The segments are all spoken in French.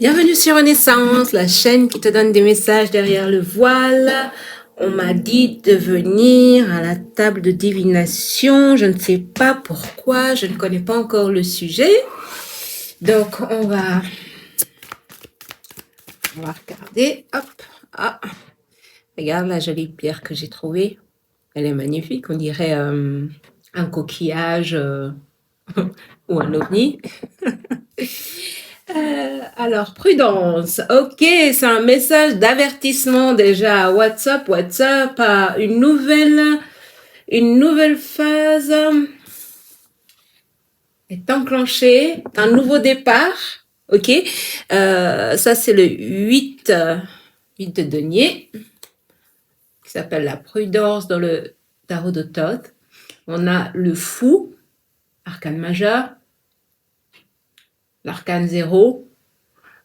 Bienvenue sur Renaissance, la chaîne qui te donne des messages derrière le voile. On m'a dit de venir à la table de divination. Je ne sais pas pourquoi, je ne connais pas encore le sujet. Donc, on va regarder. Hop, ah, regarde la jolie pierre que j'ai trouvée. Elle est magnifique, on dirait un coquillage ou un ovni. Alors, prudence. Ok, c'est un message d'avertissement déjà. WhatsApp, une nouvelle phase est enclenchée, un nouveau départ. Ok, ça c'est le 8 de denier, qui s'appelle la prudence dans le tarot de Thoth. On a le fou, arcane majeur, l'arcane 0.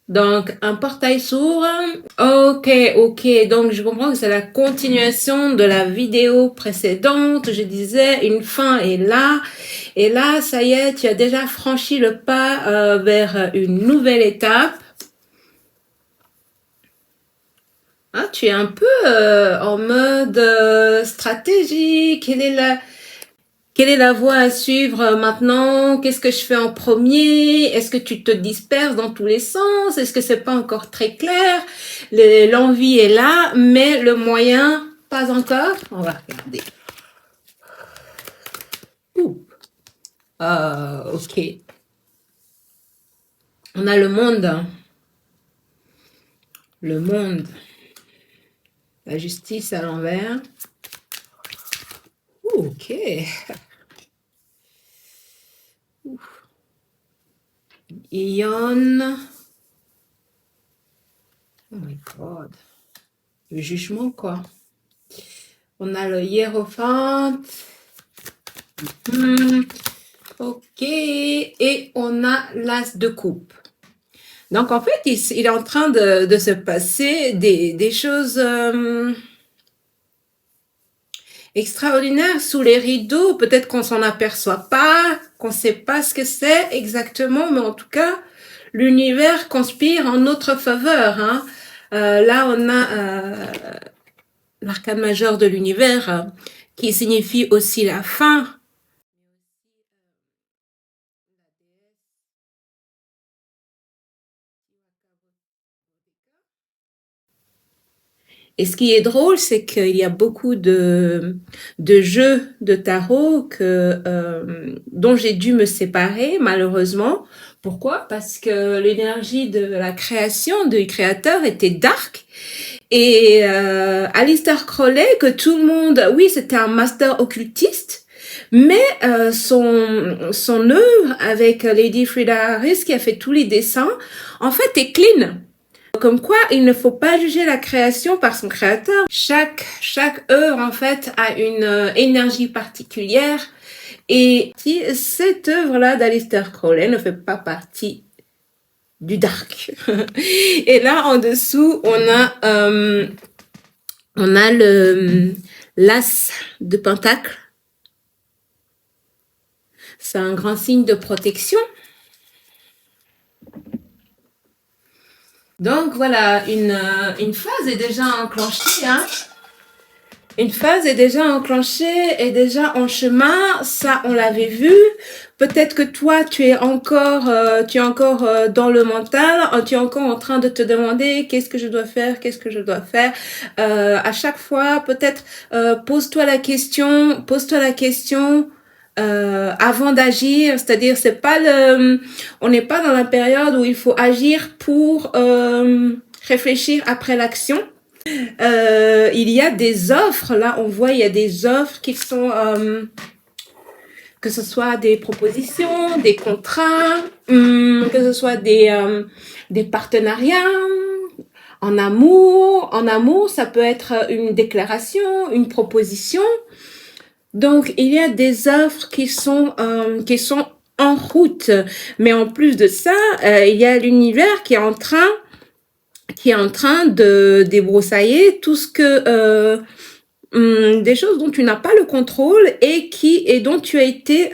Donc, un portail s'ouvre. Ok. Donc, je comprends que c'est la continuation de la vidéo précédente. Je disais, une fin est là. Et là, ça y est, tu as déjà franchi le pas vers une nouvelle étape. Hein, tu es un peu en mode stratégie. Quelle est la voie à suivre maintenant? Qu'est-ce que je fais en premier? Est-ce que tu te disperses dans tous les sens? Est-ce que c'est pas encore très clair? L'envie est là, mais le moyen, pas encore. On va regarder. Ok. On a le monde. Le monde. La justice à l'envers. Ok. Ion. Oh my God. Le jugement, quoi. On a le hiérophante. Ok. Et on a l'as de coupe. Donc, en fait, il est en train de se passer des choses extraordinaires sous les rideaux. Peut-être qu'on s'en aperçoit pas, qu'on sait pas ce que c'est exactement, mais en tout cas, l'univers conspire en notre faveur. Hein. Là, on a l'arcane majeur de l'univers qui signifie aussi la fin. Et ce qui est drôle, c'est qu'il y a beaucoup de jeux de tarot dont j'ai dû me séparer, malheureusement. Pourquoi? Parce que l'énergie de la création, du créateur, était dark. Et Aleister Crowley, que tout le monde... Oui, c'était un master occultiste, mais son œuvre avec Lady Frida Harris, qui a fait tous les dessins, en fait, est clean. Comme quoi, il ne faut pas juger la création par son créateur. Chaque œuvre, en fait, a une énergie particulière. Et cette œuvre-là d'Aleister Crowley ne fait pas partie du dark. Et là, en dessous, on a l'as de pentacle. C'est un grand signe de protection. Donc voilà, une phase est déjà enclenchée, hein. Une phase est déjà enclenchée, est déjà en chemin. Ça, on l'avait vu. Peut-être que toi, tu es encore dans le mental. Tu es encore en train de te demander qu'est-ce que je dois faire, qu'est-ce que je dois faire. À chaque fois, peut-être pose-toi la question avant d'agir. C'est-à-dire, on n'est pas dans la période où il faut agir pour réfléchir après l'action. Il y a des offres, là on voit il y a des offres qui sont, que ce soit des propositions, des contrats, que ce soit des partenariats. En amour, ça peut être une déclaration, une proposition. Donc il y a des offres qui sont en route, mais en plus de ça, il y a l'univers qui est en train de débroussailler tout ce que des choses dont tu n'as pas le contrôle et dont tu as été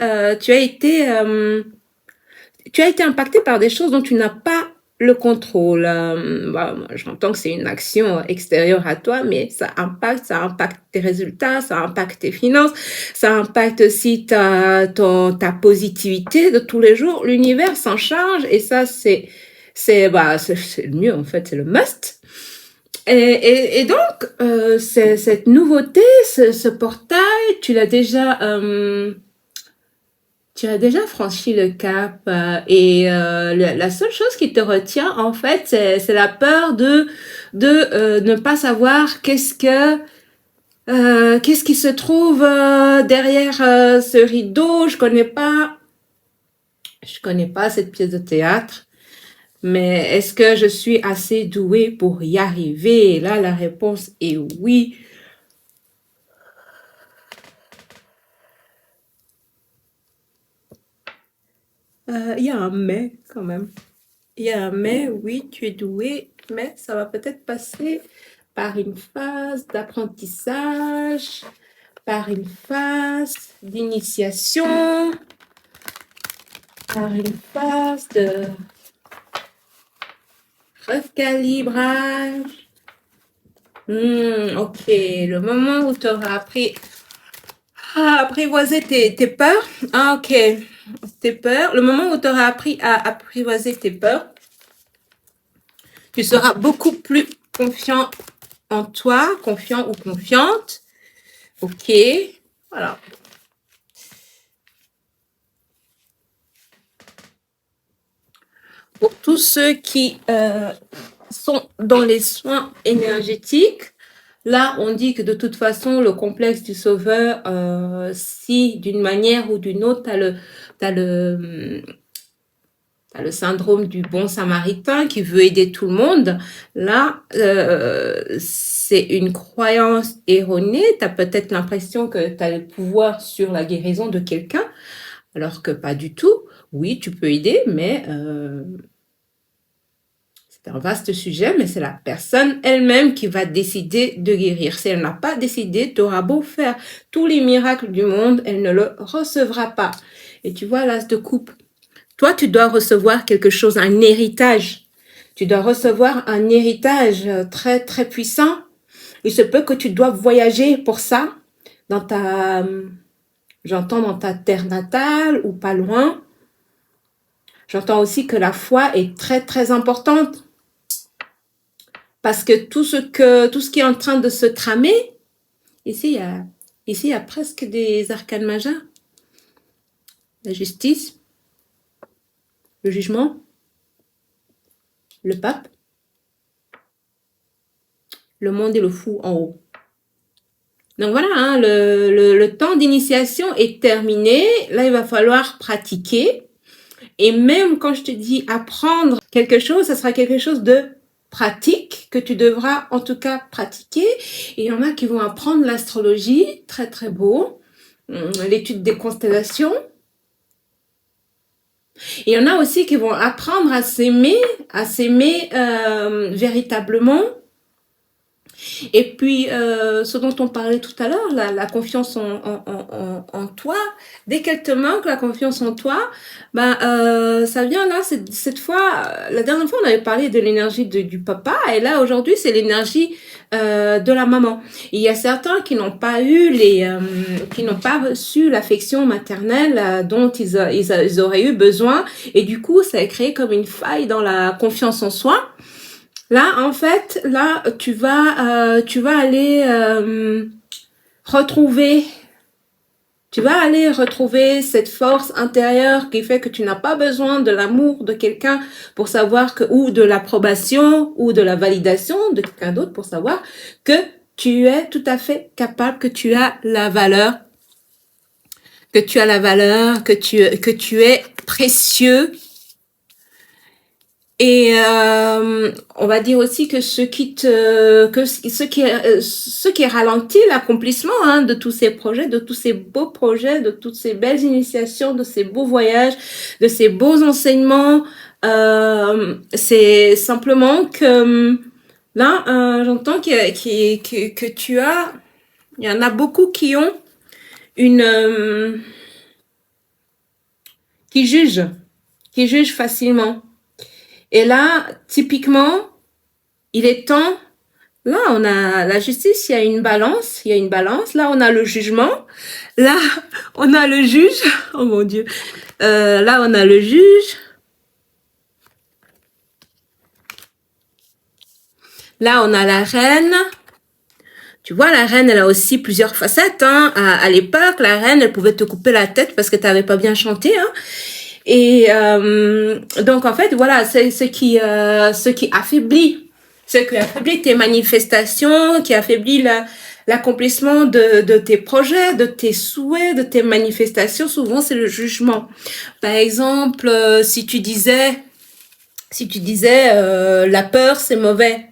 impacté par des choses dont tu n'as pas le contrôle. Moi, j'entends que c'est une action extérieure à toi, mais ça impacte tes résultats, ça impacte tes finances, ça impacte aussi ta positivité de tous les jours. L'univers s'en charge et ça, c'est le mieux en fait, c'est le must. Et donc, cette nouveauté, ce portail, tu as déjà franchi le cap la seule chose qui te retient en fait, c'est la peur de ne pas savoir qu'est-ce qui se trouve derrière ce rideau. Je connais pas cette pièce de théâtre. Mais est-ce que je suis assez douée pour y arriver? Et là, la réponse est oui. Il y a un mais quand même. Il y a un mais, oui, tu es douée, mais ça va peut-être passer par une phase d'apprentissage, par une phase d'initiation, par une phase de recalibrage. Ok, le moment où tu auras appris à apprivoiser tes peurs. Ah, ok, tes peurs. Le moment où tu auras appris à apprivoiser tes peurs, tu seras beaucoup plus confiant en toi, confiant ou confiante. Ok, voilà. Pour tous ceux qui sont dans les soins énergétiques, là, on dit que de toute façon, le complexe du sauveur, si d'une manière ou d'une autre, t'as le syndrome du bon samaritain qui veut aider tout le monde, là, c'est une croyance erronée. Tu as peut-être l'impression que tu as le pouvoir sur la guérison de quelqu'un, alors que pas du tout. Oui, tu peux aider, mais c'est un vaste sujet, mais c'est la personne elle-même qui va décider de guérir. Si elle n'a pas décidé, tu auras beau faire tous les miracles du monde, elle ne le recevra pas. Et tu vois, l'as de coupe. Toi, tu dois recevoir quelque chose, un héritage. Tu dois recevoir un héritage très, très puissant. Il se peut que tu doives voyager pour ça, j'entends dans ta terre natale ou pas loin. J'entends aussi que la foi est très, très importante. Parce que tout ce qui est en train de se tramer, ici, il y a presque des arcanes majeures. La justice, le jugement, le pape, le monde et le fou en haut. Donc voilà, hein, le temps d'initiation est terminé. Là, il va falloir pratiquer. Et même quand je te dis apprendre quelque chose, ça sera quelque chose de pratique que tu devras en tout cas pratiquer. Et il y en a qui vont apprendre l'astrologie, très très beau, l'étude des constellations. Et il y en a aussi qui vont apprendre à s'aimer véritablement. Et puis, ce dont on parlait tout à l'heure, la confiance en toi, dès qu'elle te manque, la confiance en toi, ça vient là, cette fois, la dernière fois, on avait parlé de l'énergie du papa, et là, aujourd'hui, c'est l'énergie de la maman. Il y a certains qui n'ont pas qui n'ont pas reçu l'affection maternelle dont ils auraient eu besoin, et du coup, ça a créé comme une faille dans la confiance en soi. Là, en fait, là, tu vas aller retrouver, cette force intérieure qui fait que tu n'as pas besoin de l'amour de quelqu'un pour savoir ou de l'approbation ou de la validation de quelqu'un d'autre pour savoir que tu es tout à fait capable, que tu as la valeur, que tu es précieux. Et on va dire aussi que ce qui ralentit l'accomplissement de tous ces projets, de tous ces beaux projets, de toutes ces belles initiations, de ces beaux voyages, de ces beaux enseignements, c'est simplement que là, j'entends que il y en a beaucoup qui ont qui jugent facilement. Et là, typiquement, il est temps. Là, on a la justice, il y a une balance, il y a une balance. Là, on a le jugement. Là, on a le juge. Oh mon Dieu. Là, on a le juge. Là, on a la reine. Tu vois, la reine, elle a aussi plusieurs facettes. Hein. À l'époque, la reine, elle pouvait te couper la tête parce que tu n'avais pas bien chanté. Hein. Et donc, en fait, voilà, c'est ce qui affaiblit. Ce qui affaiblit tes manifestations, qui affaiblit l'accomplissement de tes projets, de tes souhaits, de tes manifestations. Souvent, c'est le jugement. Par exemple, si tu disais, la peur, c'est mauvais.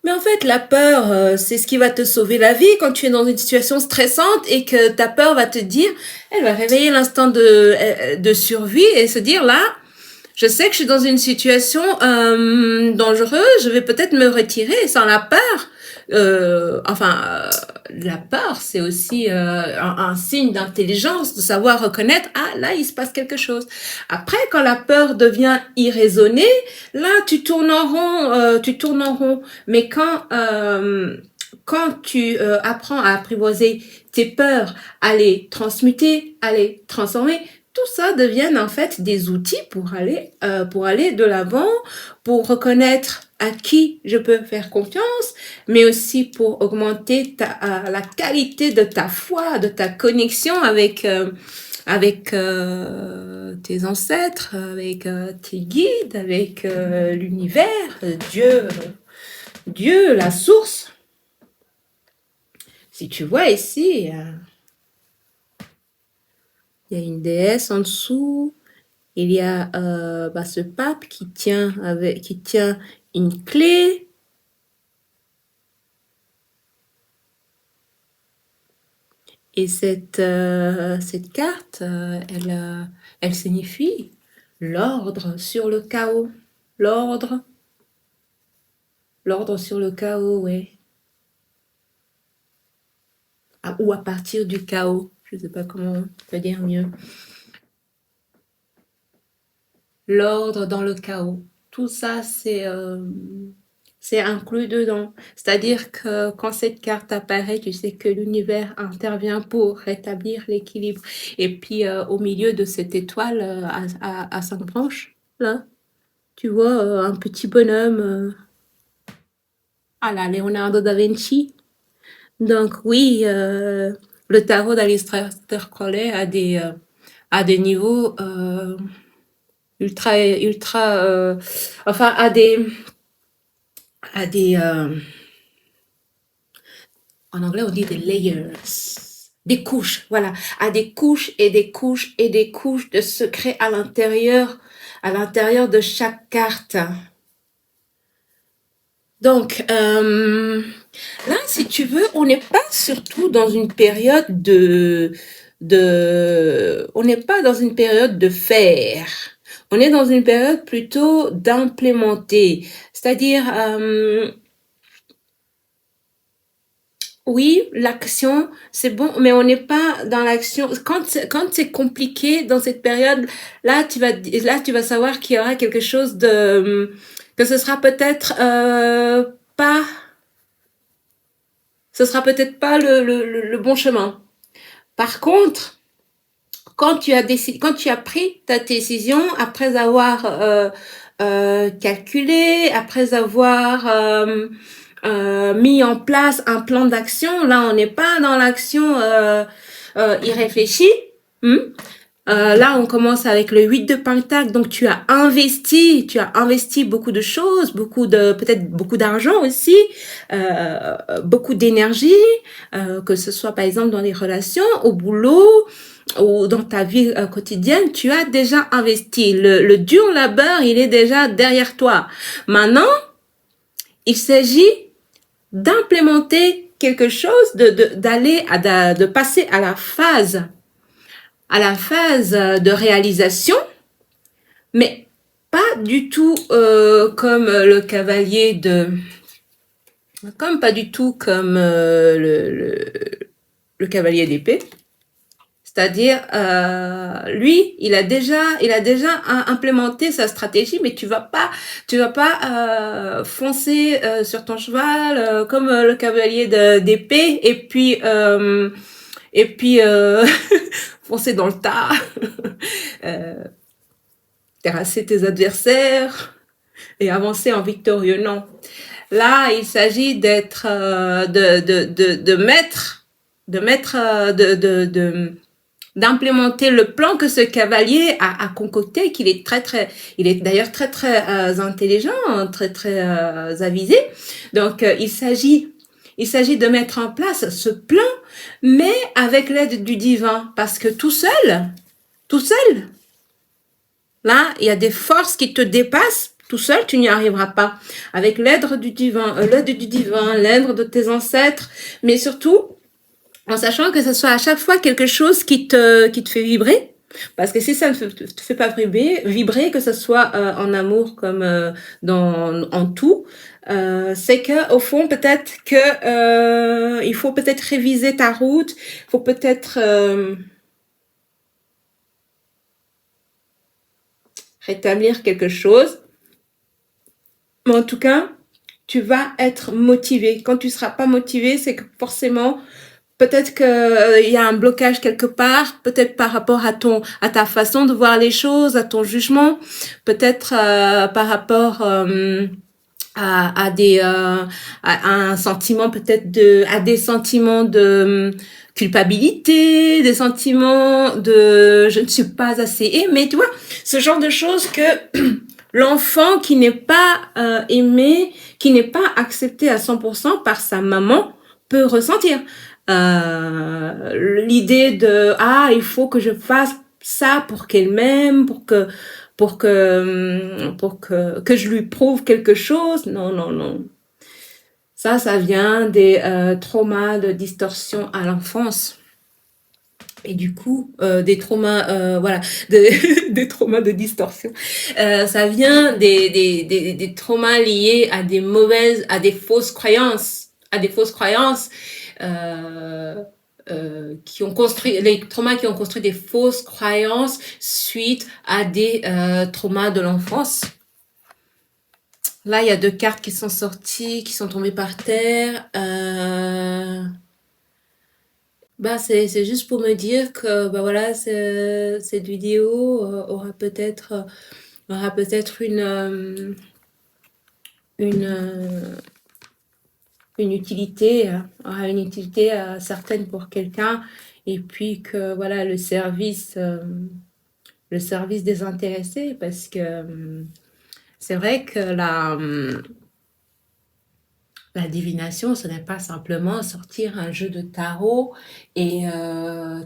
Mais en fait, la peur, c'est ce qui va te sauver la vie quand tu es dans une situation stressante et que ta peur va te dire, elle va réveiller l'instinct de survie et se dire là, je sais que je suis dans une situation dangereuse, je vais peut-être me retirer sans la peur. La peur, c'est aussi un signe d'intelligence, de savoir reconnaître, ah là, il se passe quelque chose. Après, quand la peur devient irraisonnée, là, tu tournes en rond. Mais quand tu apprends à apprivoiser tes peurs, à les transmuter, à les transformer, tout ça deviennent en fait des outils pour aller de l'avant, pour reconnaître à qui je peux faire confiance, mais aussi pour augmenter la qualité de ta foi, de ta connexion avec tes ancêtres, avec tes guides, avec l'univers, Dieu, la source. Si tu vois ici, il y a une déesse en dessous. Il y a ce pape qui tient une clé. Et cette carte, elle signifie l'ordre sur le chaos. L'ordre sur le chaos, ouais. Ou à partir du chaos. Je ne sais pas comment on peut dire mieux. L'ordre dans le chaos. Tout ça, c'est inclus dedans. C'est-à-dire que quand cette carte apparaît, tu sais que l'univers intervient pour rétablir l'équilibre. Et puis, au milieu de cette étoile à 5 branches, là, tu vois un petit bonhomme à la Leonardo da Vinci. Donc oui, le tarot d'Aleister Crowley a des niveaux à des en anglais on dit des layers, des couches, voilà, à des couches et des couches et des couches de secrets à l'intérieur de chaque carte. Donc là, si tu veux, on n'est pas surtout dans une période on n'est pas dans une période de faire. On est dans une période plutôt d'implémenter. C'est-à-dire, oui, l'action, c'est bon, mais on n'est pas dans l'action. Quand c'est compliqué dans cette période, là, tu vas savoir qu'il y aura quelque chose que ce sera peut-être pas le bon chemin. Par contre, quand tu as pris ta décision après avoir calculé, après avoir mis en place un plan d'action, là on n'est pas dans l'action irréfléchie. Là, on commence avec le 8 de Pentacle. Donc, tu as investi beaucoup de choses, peut-être beaucoup d'argent aussi, beaucoup d'énergie, que ce soit par exemple dans les relations, au boulot ou dans ta vie quotidienne, tu as déjà investi. Le dur labeur, il est déjà derrière toi. Maintenant, il s'agit d'implémenter quelque chose, de passer à la phase de réalisation, mais pas du tout comme le cavalier pas du tout comme le cavalier d'épée. C'est-à-dire, lui, il a déjà implémenté sa stratégie, mais tu vas pas foncer sur ton cheval comme le cavalier d'épée et puis foncer dans le tas, euh, terrasser tes adversaires et avancer en victorieux. Non. Là, il s'agit d'être, d'implémenter le plan que ce cavalier a concocté, il est d'ailleurs très intelligent, très avisé. Donc il s'agit de mettre en place ce plan, mais avec l'aide du divin, parce que tout seul, là, il y a des forces qui te dépassent. Tout seul, tu n'y arriveras pas. Avec l'aide du divin, l'aide de tes ancêtres, mais surtout, en sachant que ce soit à chaque fois quelque chose qui te fait vibrer. Parce que si ça ne te fait pas vibrer, que ce soit en amour comme en tout, c'est que au fond peut-être que il faut peut-être réviser ta route, il faut peut-être rétablir quelque chose. Mais en tout cas, tu vas être motivé. Quand tu seras pas motivé, c'est que forcément, peut-être que il y a un blocage quelque part, peut-être par rapport à ta façon de voir les choses, à ton jugement, peut-être par rapport à un sentiment à des sentiments de culpabilité, des sentiments de je ne suis pas assez aimé, tu vois, ce genre de choses que l'enfant qui n'est pas aimé, qui n'est pas accepté à 100% par sa maman peut ressentir. L'idée de il faut que je fasse ça pour qu'elle m'aime, que je lui prouve quelque chose. Non. Ça vient des traumas de distorsion à l'enfance. Et du coup, des traumas, des traumas de distorsion. Ça vient des traumas liés à à des fausses croyances, les traumas qui ont construit des fausses croyances suite à des traumas de l'enfance. Là, il y a 2 cartes qui sont sorties, qui sont tombées par terre. C'est juste pour me dire que voilà, cette vidéo aura peut-être une utilité, aura une utilité certaine pour quelqu'un, et puis que voilà le service désintéressé, parce que c'est vrai que la divination, ce n'est pas simplement sortir un jeu de tarot et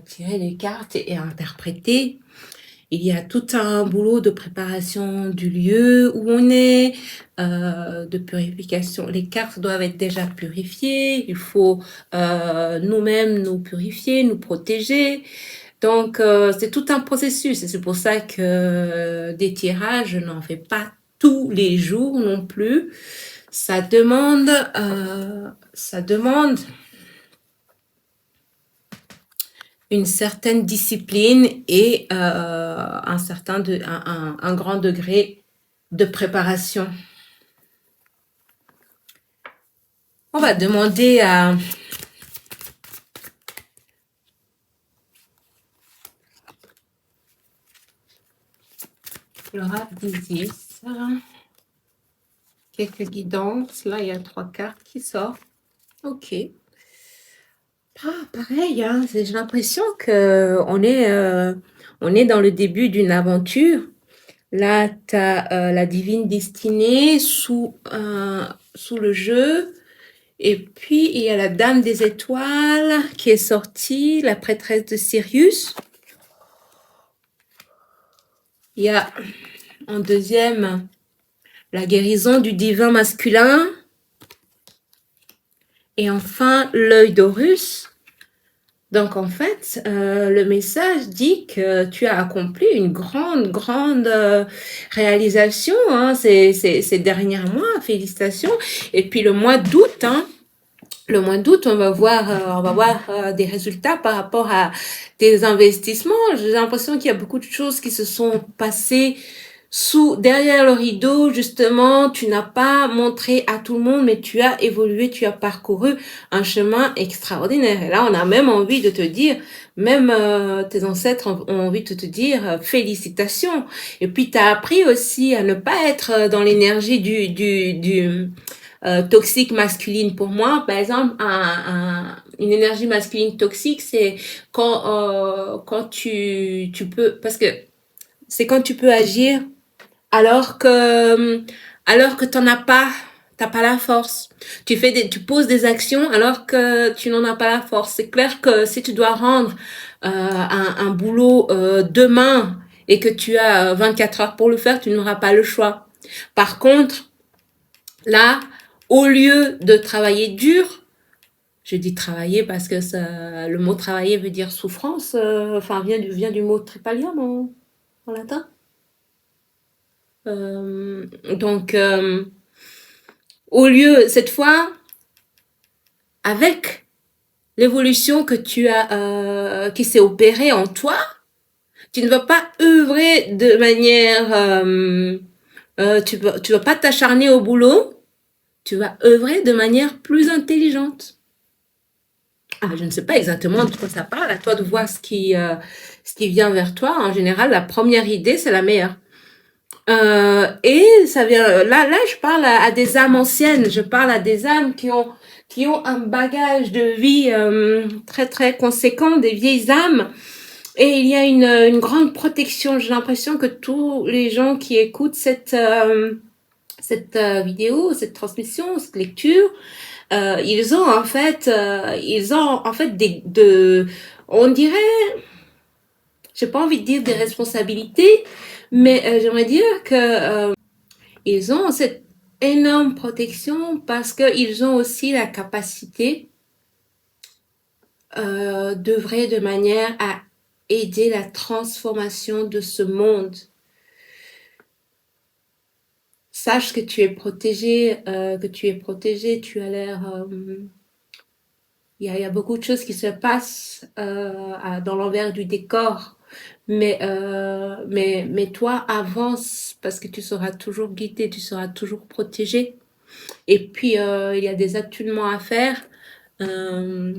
tirer les cartes et interpréter. Il y a tout un boulot de préparation du lieu où on est, de purification. Les cartes doivent être déjà purifiées. Il faut nous-mêmes nous purifier, nous protéger. Donc, c'est tout un processus. Et c'est pour ça que des tirages, je n'en fais pas tous les jours non plus. Ça demande une certaine discipline et un grand degré de préparation. On va demander à Laura d'Isis quelques guidances. Là, il y a 3 cartes qui sortent. Ok. Pareil, hein, j'ai l'impression que on est dans le début d'une aventure. Là, tu as la divine destinée sous le jeu. Et puis, il y a la dame des étoiles qui est sortie, la prêtresse de Sirius. Il y a en deuxième la guérison du divin masculin. Et enfin, l'œil d'Horus. Donc, en fait, le message dit que tu as accompli une grande réalisation ces derniers mois. Félicitations. Et puis, le mois d'août, le mois d'août, on va voir des résultats par rapport à tes investissements. J'ai l'impression qu'il y a beaucoup de choses qui se sont passées derrière le rideau. Justement, tu n'as pas montré à tout le monde, mais tu as évolué, tu as parcouru un chemin extraordinaire. Et là, on a même envie de te dire, même tes ancêtres ont envie de te dire félicitations. Et puis, tu as appris aussi à ne pas être dans l'énergie du toxique masculine. Pour moi, par exemple, une énergie masculine toxique, c'est quand tu peux, parce que c'est quand tu peux agir alors que t'as pas la force. Tu poses des actions alors que tu n'en as pas la force. C'est clair que si tu dois rendre un boulot demain et que tu as 24 heures pour le faire, tu n'auras pas le choix. Par contre, là, au lieu de travailler dur, je dis travailler parce que le mot travailler veut dire souffrance, enfin vient du mot tripalium en latin. Donc, au lieu, cette fois, avec l'évolution que tu as, qui s'est opérée en toi, tu ne vas pas œuvrer de manière, tu vas pas t'acharner au boulot, tu vas œuvrer de manière plus intelligente. Ah, je ne sais pas exactement de quoi ça parle, à toi de voir ce qui vient vers toi. En général, la première idée, c'est la meilleure. Et ça vient là je parle à des âmes anciennes, je parle à des âmes qui ont un bagage de vie très très conséquent, des vieilles âmes, et il y a une grande protection. J'ai l'impression que tous les gens qui écoutent cette vidéo, cette transmission, cette lecture, ils ont en fait on dirait, j'ai pas envie de dire des responsabilités, mais j'aimerais dire que ils ont cette énorme protection parce qu'ils ont aussi la capacité d'œuvrer de manière à aider la transformation de ce monde. Sache que tu es protégé, tu as l'air... il y a beaucoup de choses qui se passent dans l'envers du décor. Mais toi, avance parce que tu seras toujours guidé, tu seras toujours protégé. Et puis, il y a des attulements à faire. Euh,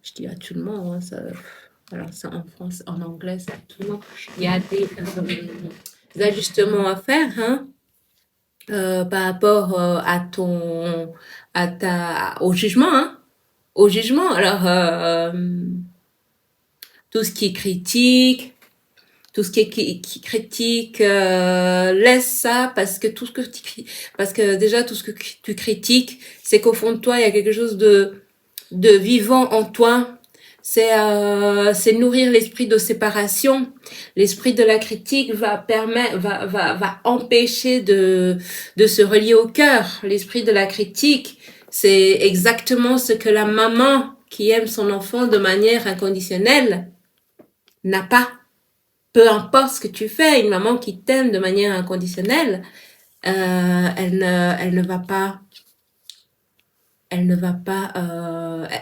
je dis attulement, hein, ça, alors ça en France, en anglais, c'est attulement. Il y a des ajustements à faire, hein, par rapport au jugement, hein, au jugement. Alors, tout ce qui est critique, tout ce qui critique, laisse ça parce que parce que déjà tout ce que tu critiques, c'est qu'au fond de toi, il y a quelque chose de vivant en toi. C'est nourrir l'esprit de séparation. L'esprit de la critique va empêcher de se relier au cœur. L'esprit de la critique, c'est exactement ce que la maman qui aime son enfant de manière inconditionnelle n'a pas. Peu importe ce que tu fais, une maman qui t'aime de manière inconditionnelle, elle ne va pas,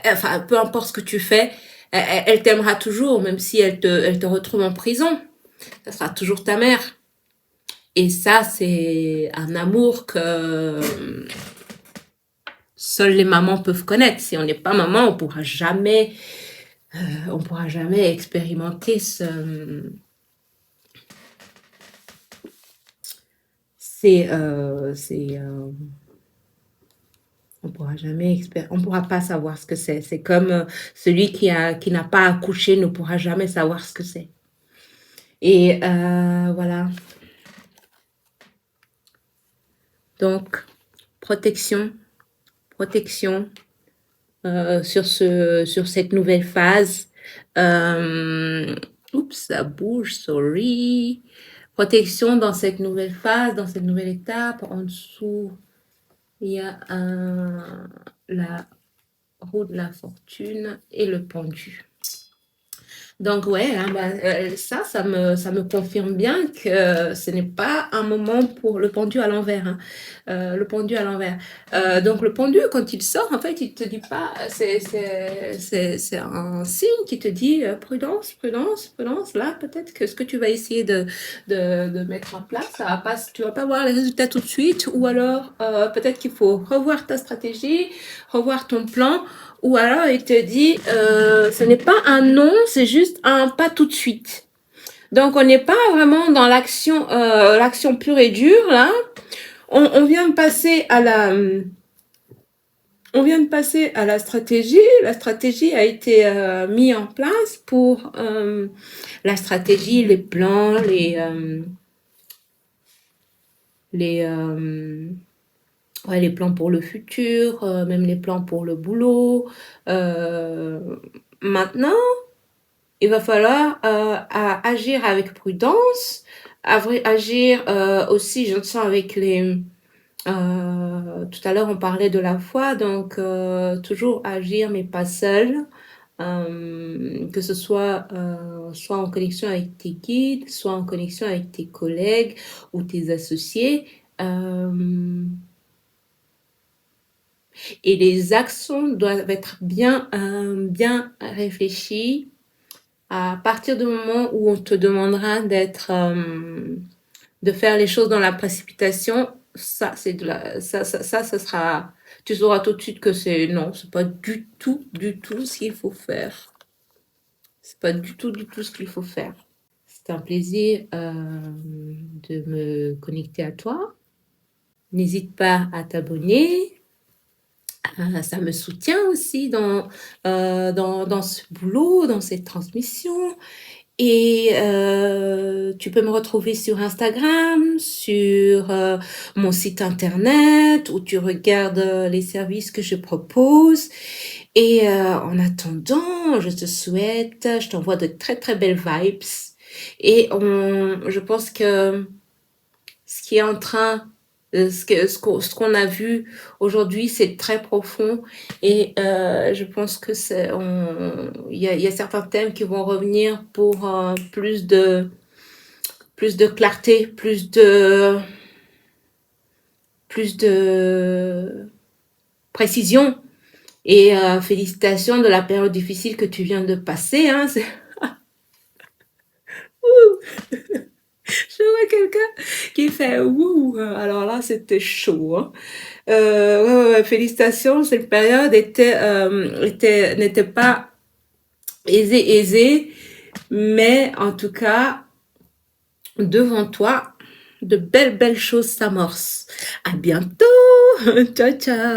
enfin, peu importe ce que tu fais, elle t'aimera toujours, même si elle te retrouve en prison. Ça sera toujours ta mère. Et ça, c'est un amour que seules les mamans peuvent connaître. Si on n'est pas maman, on pourra jamais expérimenter on pourra pas savoir ce que c'est. C'est comme celui qui n'a pas accouché ne pourra jamais savoir ce que c'est. Et voilà. Donc, protection, protection sur cette nouvelle phase. Oups, ça bouge, sorry. Protection dans cette nouvelle phase, dans cette nouvelle étape. En dessous, il y a la roue de la fortune et le pendu. Donc ouais, hein, ça me confirme bien que ce n'est pas un moment pour le pendu à l'envers, hein. Le pendu à l'envers. Donc le pendu, quand il sort, en fait, il te dit pas, c'est un signe qui te dit prudence, prudence, prudence. Là, peut-être que ce que tu vas essayer de mettre en place, ça va pas, tu vas pas voir les résultats tout de suite, ou alors peut-être qu'il faut revoir ta stratégie, revoir ton plan. Ou alors il te dit, ce n'est pas un non, c'est juste un pas tout de suite. Donc on n'est pas vraiment dans l'action pure et dure là. On vient de passer à la stratégie. La stratégie a été mise en place pour la stratégie, les plans, les ouais, les plans pour le futur, même les plans pour le boulot. Maintenant, il va falloir agir avec prudence, agir aussi, je le sens, avec les... tout à l'heure, on parlait de la foi, donc toujours agir, mais pas seul. Que ce soit en connexion avec tes guides, soit en connexion avec tes collègues ou tes associés. Et les actions doivent être bien réfléchies à partir du moment où on te demandera de faire les choses dans la précipitation. Ça, c'est de la, ça sera, tu sauras tout de suite que non, c'est pas du tout ce qu'il faut faire. C'est pas du tout ce qu'il faut faire. C'est un plaisir de me connecter à toi. N'hésite pas à t'abonner. Ça me soutient aussi dans ce boulot, dans cette transmission. Et tu peux me retrouver sur Instagram, sur mon site internet, où tu regardes les services que je propose. Et en attendant, je t'envoie de très très belles vibes. Et je pense que ce qui est en train, ce qu'on a vu aujourd'hui, c'est très profond et je pense que il y a certains thèmes qui vont revenir pour plus de clarté, plus de précision et félicitations de la période difficile que tu viens de passer, hein. Je vois quelqu'un qui fait ouh, alors là c'était chaud, hein. Ouais, félicitations, cette période n'était pas aisée, mais en tout cas, devant toi, de belles choses s'amorcent. À bientôt! Ciao, ciao!